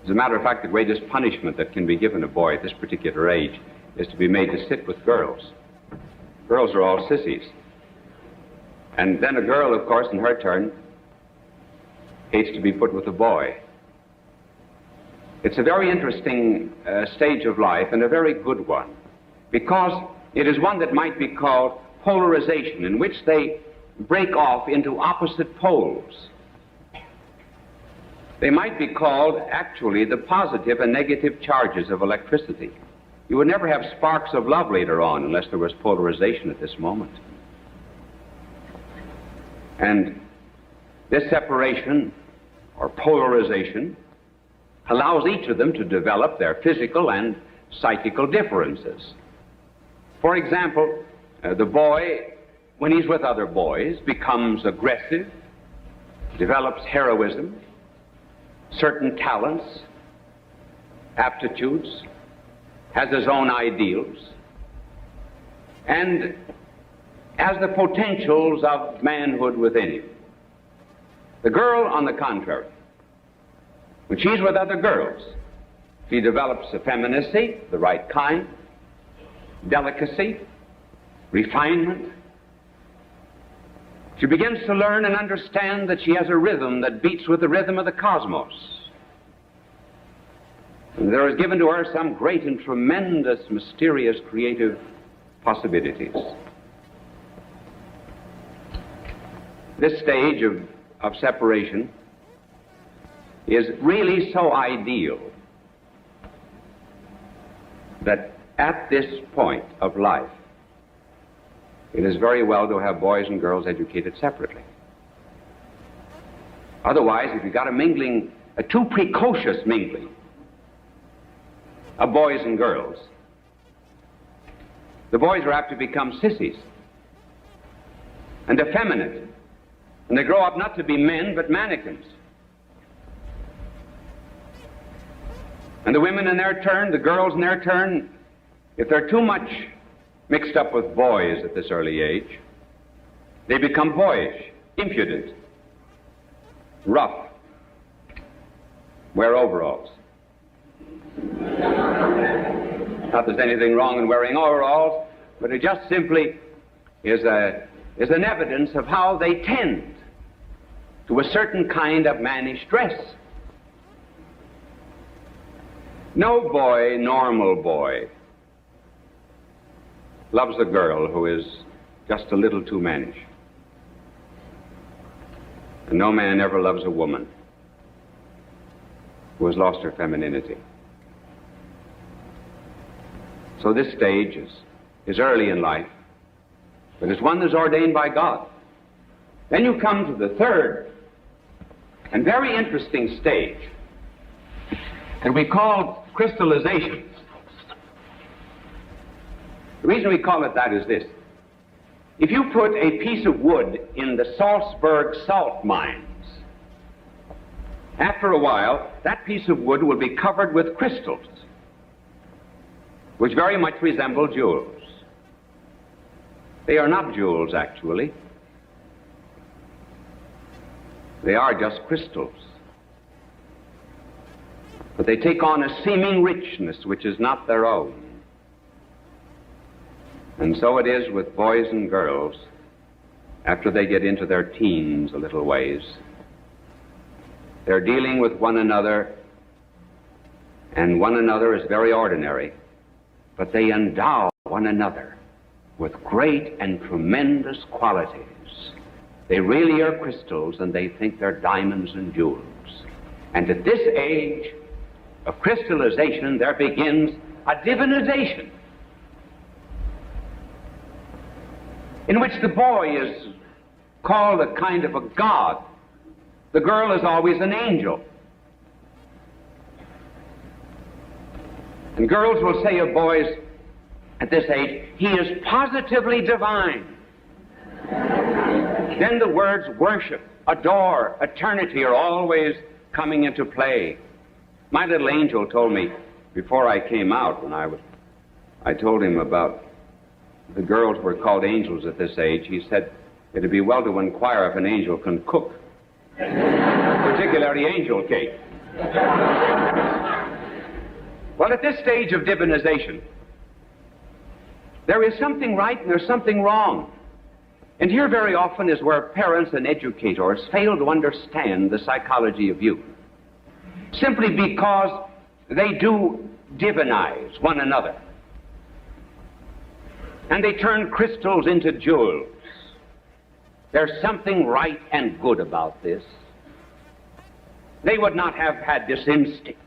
As a matter of fact, the greatest punishment that can be given a boy at this particular age is to be made to sit with girls. Girls are all sissies. And then a girl, of course, in her turn, hates to be put with a boy. It's a very interesting stage of life, and a very good one, because it is one that might be called polarization, in which they break off into opposite poles. They might be called, actually, the positive and negative charges of electricity. You would never have sparks of love later on unless there was polarization at this moment. And this separation, or polarization, allows each of them to develop their physical and psychical differences. For example, the boy, when he's with other boys, becomes aggressive, develops heroism, certain talents, aptitudes, has his own ideals, and has the potentials of manhood within him. The girl, on the contrary, when she's with other girls, she develops effeminacy, the right kind, delicacy, refinement. She begins to learn and understand that she has a rhythm that beats with the rhythm of the cosmos. And there is given to her some great and tremendous, mysterious, creative possibilities. This stage of separation is really so ideal that at this point of life, it is very well to have boys and girls educated separately. Otherwise, if you've got a too precocious mingling, of boys and girls. The boys are apt to become sissies and effeminate, and they grow up not to be men but mannequins. And the women in their turn, the girls in their turn, if they're too much mixed up with boys at this early age, they become boyish, impudent, rough, wear overalls. Not that there's anything wrong in wearing overalls, but it just simply is an evidence of how they tend to a certain kind of mannish dress. No boy, normal boy, loves a girl who is just a little too mannish. And no man ever loves a woman who has lost her femininity. So this stage is early in life, but it's one that's ordained by God. Then you come to the third and very interesting stage that we call crystallization. The reason we call it that is this. If you put a piece of wood in the Salzburg salt mines, after a while, that piece of wood will be covered with crystals, which very much resemble jewels. They are not jewels, actually. They are just crystals. But they take on a seeming richness which is not their own. And so it is with boys and girls after they get into their teens a little ways. They're dealing with one another, and one another is very ordinary, but they endow one another with great and tremendous qualities. They really are crystals, and they think they're diamonds and jewels. And at this age of crystallization, there begins a divinization, in which the boy is called a kind of a god. The girl is always an angel. And girls will say of boys at this age, he is positively divine. Then the words worship, adore, eternity are always coming into play. My little angel told me before I came out, when I told him about the girls were called angels at this age, he said it'd be well to inquire if an angel can cook, particularly angel cake. Well, at this stage of divinization, there is something right and there's something wrong. And here very often is where parents and educators fail to understand the psychology of youth, simply because they do divinize one another. And they turn crystals into jewels. There's something right and good about this. They would not have had this instinct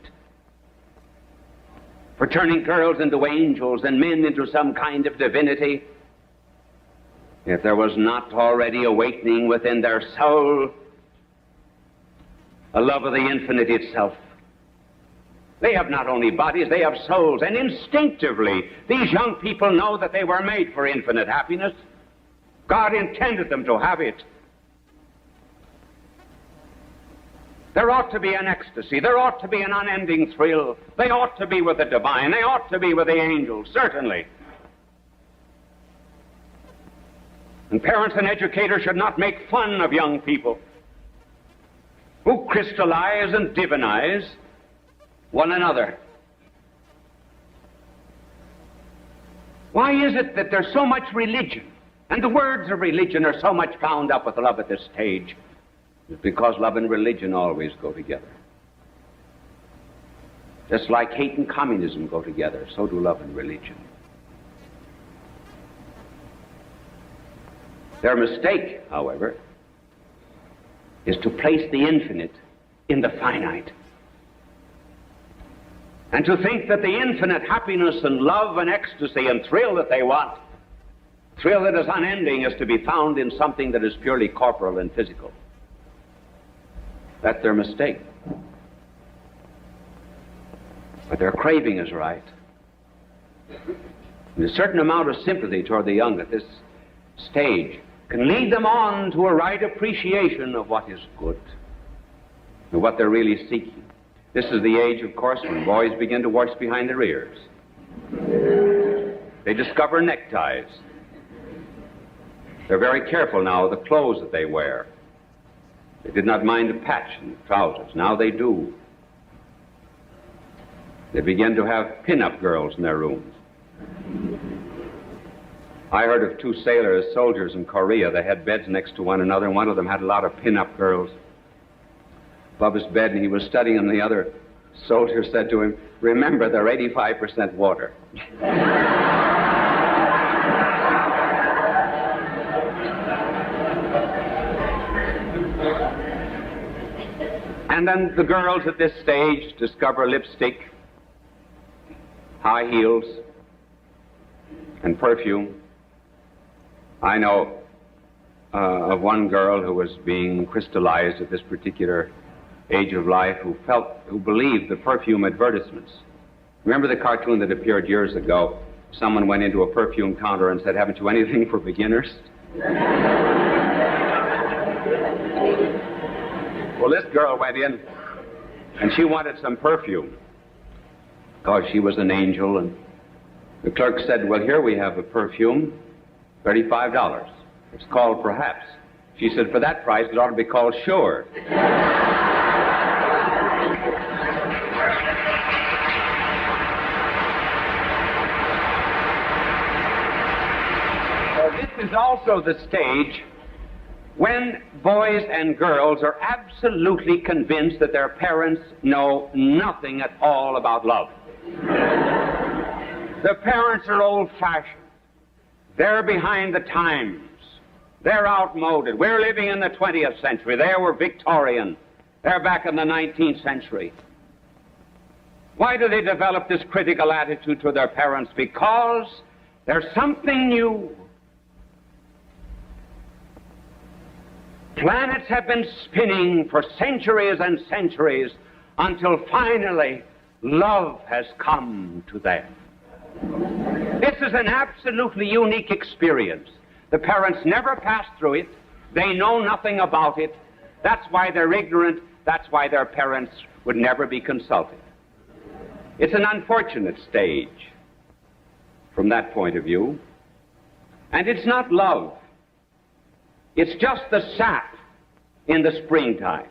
for turning girls into angels and men into some kind of divinity if there was not already awakening within their soul a love of the infinite itself. They have not only bodies, they have souls, and instinctively these young people know that they were made for infinite happiness. God intended them to have it. There ought to be an ecstasy. There ought to be an unending thrill. They ought to be with the divine. They ought to be with the angels, certainly. And parents and educators should not make fun of young people who crystallize and divinize one another. Why is it that there's so much religion, and the words of religion are so much bound up with love at this stage? It's because love and religion always go together. Just like hate and communism go together, so do love and religion. Their mistake, however, is to place the infinite in the finite, and to think that the infinite happiness and love and ecstasy and thrill that they want, thrill that is unending, is to be found in something that is purely corporal and physical. That's their mistake. But their craving is right. And a certain amount of sympathy toward the young at this stage can lead them on to a right appreciation of what is good and what they're really seeking. This is the age, of course, when boys begin to wash behind their ears. They discover neckties. They're very careful now of the clothes that they wear. They did not mind a patch in the trousers. Now they do. They begin to have pin-up girls in their rooms. I heard of two soldiers in Korea. They had beds next to one another, and one of them had a lot of pin-up girls above his bed, and he was studying, and the other soldier said to him, "Remember, they're 85% water." And then the girls at this stage discover lipstick, high heels, and perfume. I know of one girl who was being crystallized at this particular age of life who believed the perfume advertisements. Remember the cartoon that appeared years ago? Someone went into a perfume counter and said, "Haven't you anything for beginners?" Well, this girl went in, and she wanted some perfume, because she was an angel, and the clerk said, "Well, here we have a perfume, $35. It's called Perhaps." She said, "For that price, it ought to be called Sure." So this is also the stage when boys and girls are absolutely convinced that their parents know nothing at all about love. The parents are old-fashioned. They're behind the times. They're outmoded. We're living in the 20th century. They were Victorian. They're back in the 19th century. Why do they develop this critical attitude to their parents? Because there's something new. Planets have been spinning for centuries and centuries until finally love has come to them. This is an absolutely unique experience. The parents never passed through it. They know nothing about it. That's why they're ignorant. That's why their parents would never be consulted. It's an unfortunate stage from that point of view. And it's not love. It's just the sap in the springtime.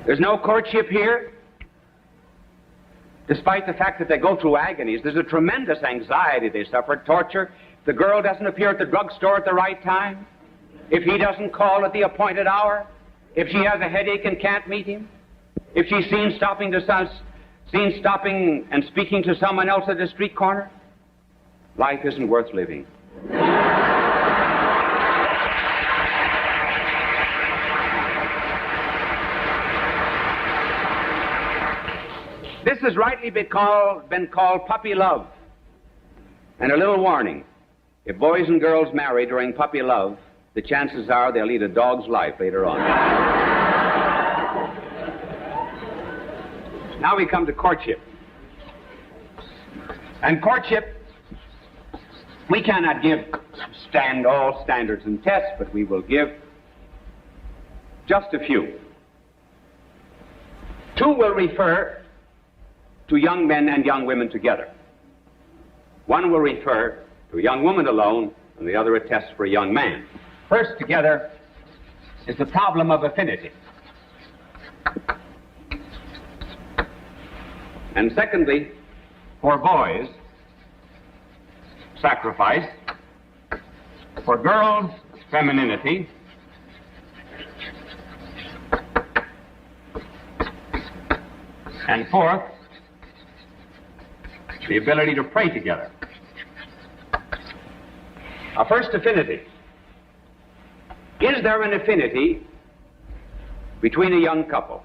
There's no courtship here. Despite the fact that they go through agonies, there's a tremendous anxiety they suffer, torture. If the girl doesn't appear at the drugstore at the right time, if he doesn't call at the appointed hour, if she has a headache and can't meet him, if she's seen stopping and speaking to someone else at the street corner, life isn't worth living. This has rightly been called puppy love. And a little warning, if boys and girls marry during puppy love, the chances are they'll lead a dog's life later on. Now we come to courtship. And courtship, we cannot give all standards and tests, but we will give just a few. Two will refer to young men and young women together. One will refer to a young woman alone, and the other a test for a young man. First together is the problem of affinity. And secondly, for boys, sacrifice. For girls, femininity. And fourth, the ability to pray together. Now, first, affinity. Is there an affinity between a young couple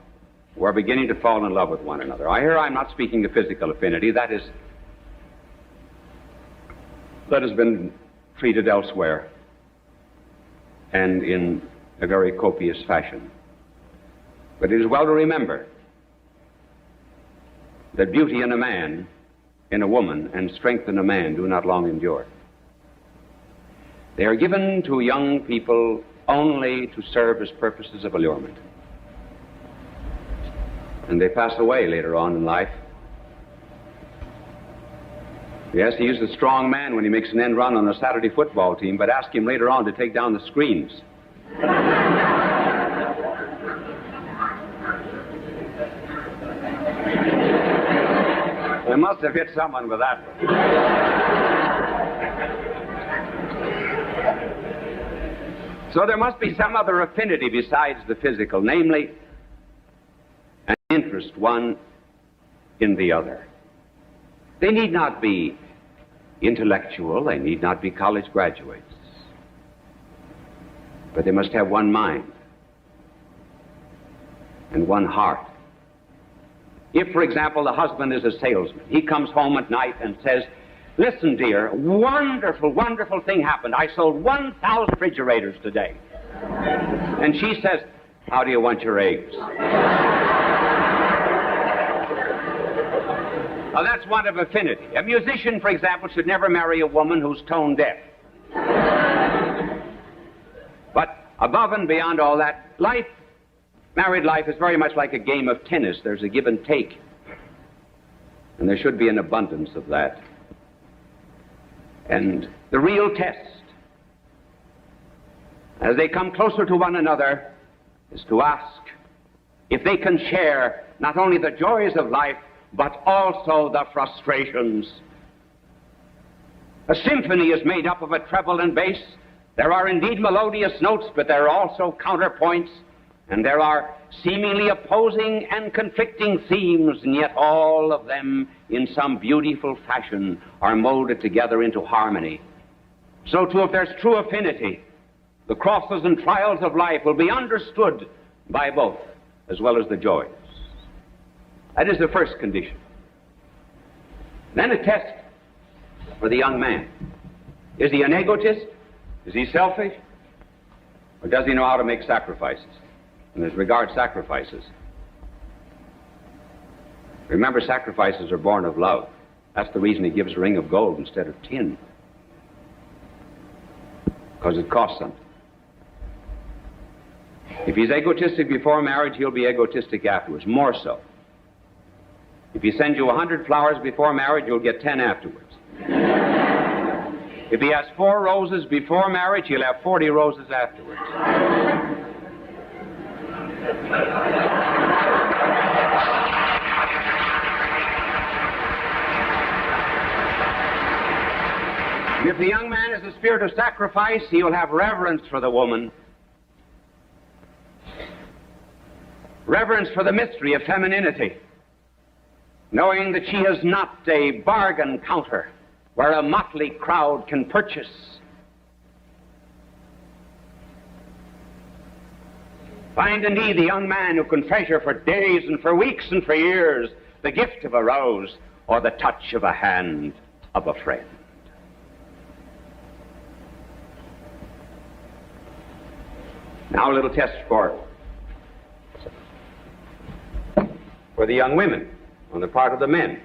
who are beginning to fall in love with one another? I'm not speaking of physical affinity. That has been treated elsewhere and in a very copious fashion. But it is well to remember that beauty in a man, in a woman, and strength in a man do not long endure. They are given to young people only to serve as purposes of allurement. And they pass away later on in life. Yes, he is a strong man when he makes an end run on a Saturday football team, but ask him later on to take down the screens. They must have hit someone with that one. So there must be some other affinity besides the physical, namely, an interest one in the other. They need not be intellectual, they need not be college graduates, but they must have one mind and one heart. If, for example, the husband is a salesman, he comes home at night and says, "Listen, dear, wonderful, wonderful thing happened. I sold 1,000 refrigerators today." And she says, "How do you want your eggs?" Now, that's one of affinity. A musician, for example, should never marry a woman who's tone deaf. But above and beyond all that, married life is very much like a game of tennis. There's a give and take. And there should be an abundance of that. And the real test, as they come closer to one another, is to ask if they can share not only the joys of life, but also the frustrations. A symphony is made up of a treble and bass. There are indeed melodious notes, but there are also counterpoints, and there are seemingly opposing and conflicting themes, and yet all of them, in some beautiful fashion, are molded together into harmony. So too, if there's true affinity, the crosses and trials of life will be understood by both, as well as the joys. That is the first condition. Then a test for the young man. Is he an egotist? Is he selfish? Or does he know how to make sacrifices? And as regards sacrifices, remember, sacrifices are born of love. That's the reason he gives a ring of gold instead of tin. Because it costs something. If he's egotistic before marriage, he'll be egotistic afterwards, more so. If he sends you 100 flowers before marriage, you'll get 10 afterwards. If he has 4 roses before marriage, he'll have 40 roses afterwards. And if the young man has a spirit of sacrifice, he'll have reverence for the woman. Reverence for the mystery of femininity, knowing that she is not a bargain counter where a motley crowd can purchase. Find indeed the young man who can treasure for days and for weeks and for years the gift of a rose or the touch of a hand of a friend. Now a little test for the young women on the part of the men.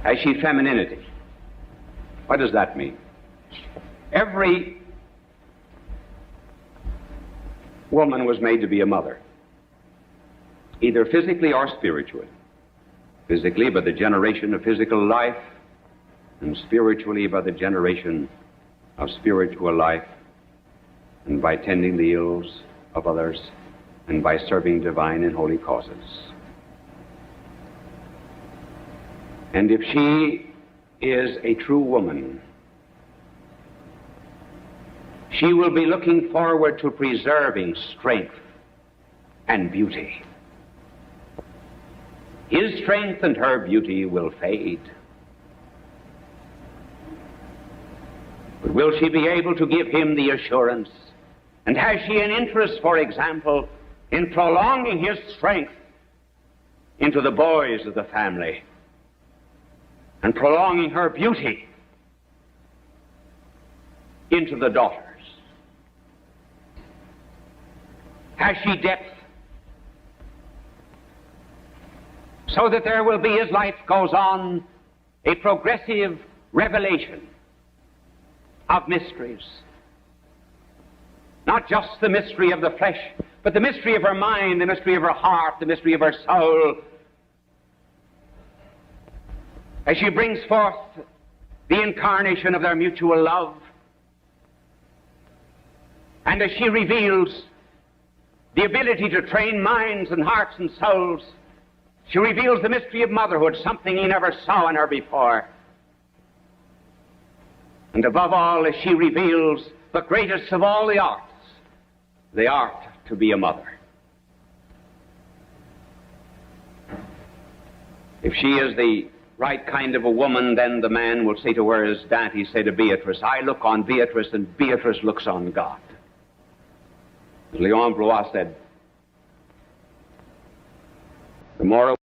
Has she femininity? What does that mean? Every woman was made to be a mother, either physically or spiritually. Physically by the generation of physical life, and spiritually by the generation of spiritual life, and by tending the ills of others, and by serving divine and holy causes. And if she is a true woman, she will be looking forward to preserving strength and beauty. His strength and her beauty will fade. But will she be able to give him the assurance? And has she an interest, for example, in prolonging his strength into the boys of the family and prolonging her beauty into the daughters? Has she depth so that there will be, as life goes on, a progressive revelation of mysteries. Not just the mystery of the flesh, but the mystery of her mind, the mystery of her heart, the mystery of her soul, as she brings forth the incarnation of their mutual love, and as she reveals the ability to train minds and hearts and souls. She reveals the mystery of motherhood, something he never saw in her before. And above all, as she reveals the greatest of all the arts, the art to be a mother. If she is the right kind of a woman, then the man will say to her, as Dante said to Beatrice, I look on Beatrice and Beatrice looks on God. As Leon Blois said, the more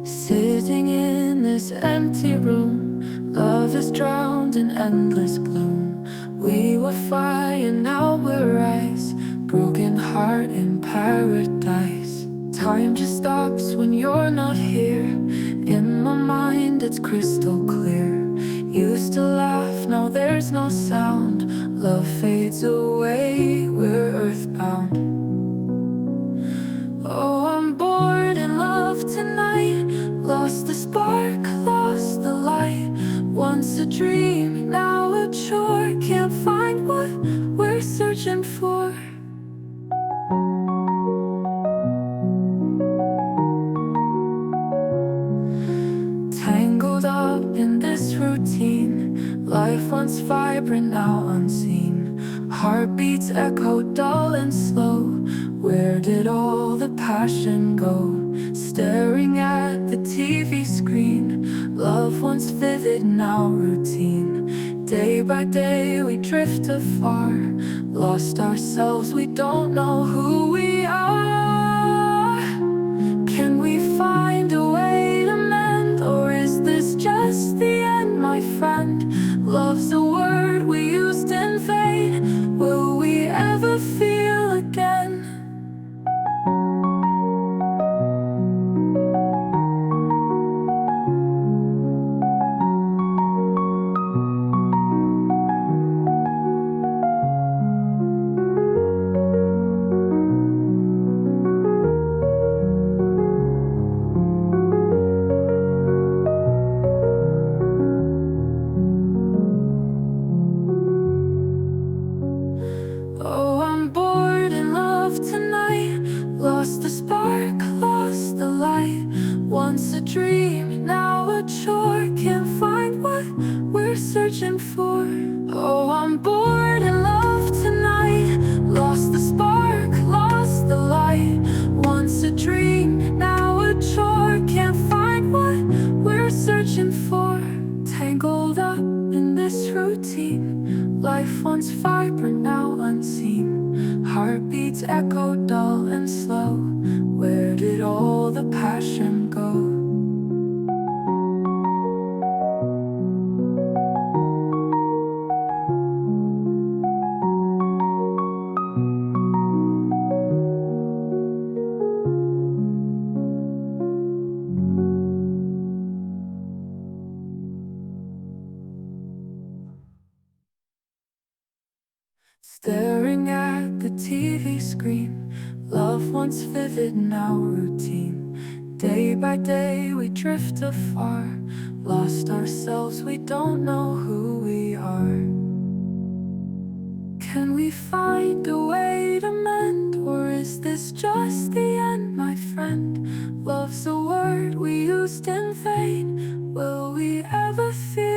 Sitting in this empty room, love is drowned in endless gloom. We were fire, now we're ice, broken heart in paradise. Time just stops when you're not here. In my mind it's crystal clear. Used to laugh, now there's no sound. Love fades away, we're earthbound. Oh, I'm bored in love tonight. Lost the spark, lost the light. Once a dream, now a chore. Can't find what we're searching for. Tangled up in this routine, life once vibrant, now unseen. Heartbeats echo dull and slow. Where did all the passion go? Staring at the TV screen, love once vivid, now routine. Day by day we drift afar, lost ourselves, we don't know who we are. Can we find a way to mend, or is this just the end, my friend? Love's a word we used in vain. Will we ever feel again? Oh, I'm bored in love tonight. Lost the spark, lost the light. Once a dream, now a chore. Can't find what we're searching for. Oh, I'm bored in love tonight. Lost the spark, lost the light. Once a dream, now a chore. Can't find what we're searching for. Tangled up in this routine, life once vibrant, now unseen. Heartbeats echo dull and slow. Where did all the passion go? Staring at the TV screen, love once vivid, now routine. Day by day we drift afar, lost ourselves, we don't know who we are. Can we find a way to mend, or is this just the end, my friend? Love's a word we used in vain. Will we ever feel